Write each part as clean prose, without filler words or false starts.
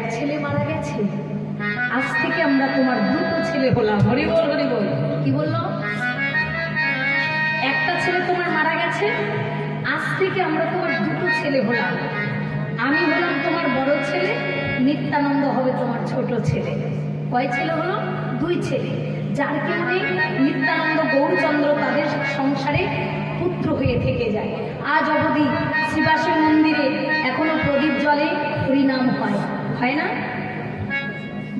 এক ছেলে মারা গেছে, আজ থেকে আমরা তোমার দুটো ছেলে হলাম। হরি বল হরি বল। কি বললো? একটা ছেলে তোমার মারা গেছে, আজ থেকে আমরা তোমার দুটো ছেলে হলাম। আমি হলাম তোমার বড় ছেলে, নিত্যানন্দ হবে তোমার ছোট ছেলে। কয় ছেলে হলো? দুই ছেলে। যার কেউ নেই, নিত্যানন্দ গৌরচন্দ্র তাদের সংসারে পুত্র হয়ে থেকে যায়। আজ অবধি শ্রীবাসী মন্দিরে এখনো প্রদীপ জলে হরিনাম হয়, হয় না?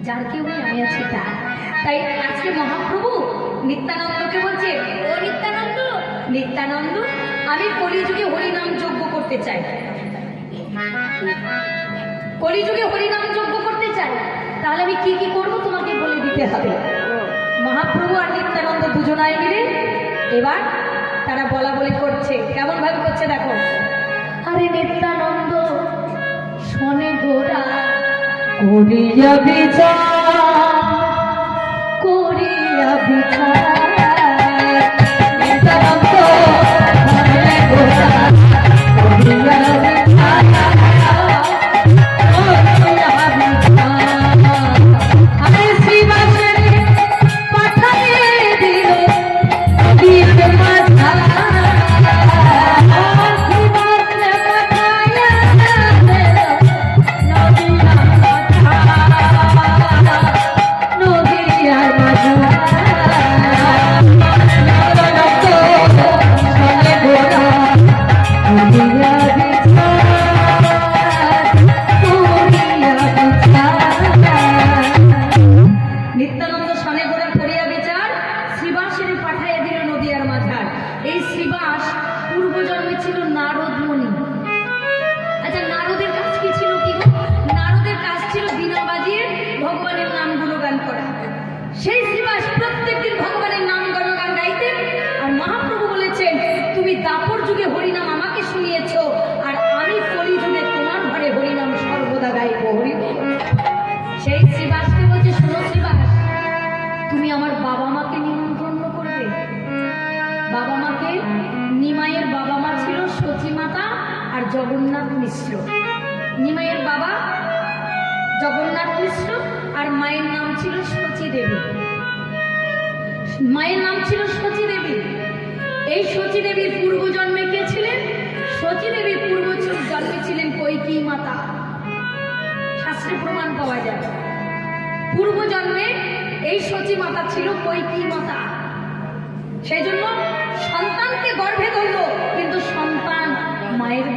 যার কেউ নেই, আমি আছি তার। তাই আজকে মহাপ্রভু নিত্যানন্দকে বলছে, ও নিত্যানন্দ, নিত্যানন্দ, আমি কলিযুগে হরিনাম যজ্ঞ করতে চাই। কলিযুগে হরিনাম যজ্ঞ করতে চাই, তাহলে আমি কি কি করবো তোমাকে বলে দিতে হবে। মহাপ্রভু আর নিত্যানন্দ দুজনাই মিলে এবার তারা বলা বলি করছে। কেমন ভাবে করছে দেখো। আরে নিত্যানন্দ শোনে গোরা, করিয়া বিচার, করিয়া বিচার, নিত্যানন্দ শোনে গোরা, করিয়া বিচার, সেই শ্রীবাস প্রত্যেকদিন ভগবানের নাম গণগান গাইতেন। আর মহাপ্রভু বলেছেন, তুমি দাপর যুগে হরিনাম আমাকে শুনিয়েছ, আর আমি কলি যুগে তোমার ঘরে হরিনাম সর্বদা গাইব। হরি। সেই শ্রীবাসকে বলছে, শোনো শ্রীবাস, তুমি আমার বাবা মাকে নিমন্ত্রণ করবে। বাবা মাকে, নিমাইয়ের বাবা মা ছিল সচী মাতা আর জগন্নাথ মিশ্র। নিমাইয়ের বাবা জগন্নাথ মিশ্র আর মায়ের নাম ছিল সচী দেবী। মায়ের নাম ছিল সচী দেবী। এই সচী দেবীর পূর্ব জন্মে কে ছিলেন? সচী দেবীর পূর্ব জন্মে ছিলেন কৈকেয়ী মাতা। শাস্ত্রে প্রমাণ পাওয়া যায়, পূর্ব জন্মে এই সচী মাতা ছিল কৈকেয়ী মাতা। সেই জন্য সন্তানকে গর্ভে ধরল, কিন্তু সন্তান মায়ের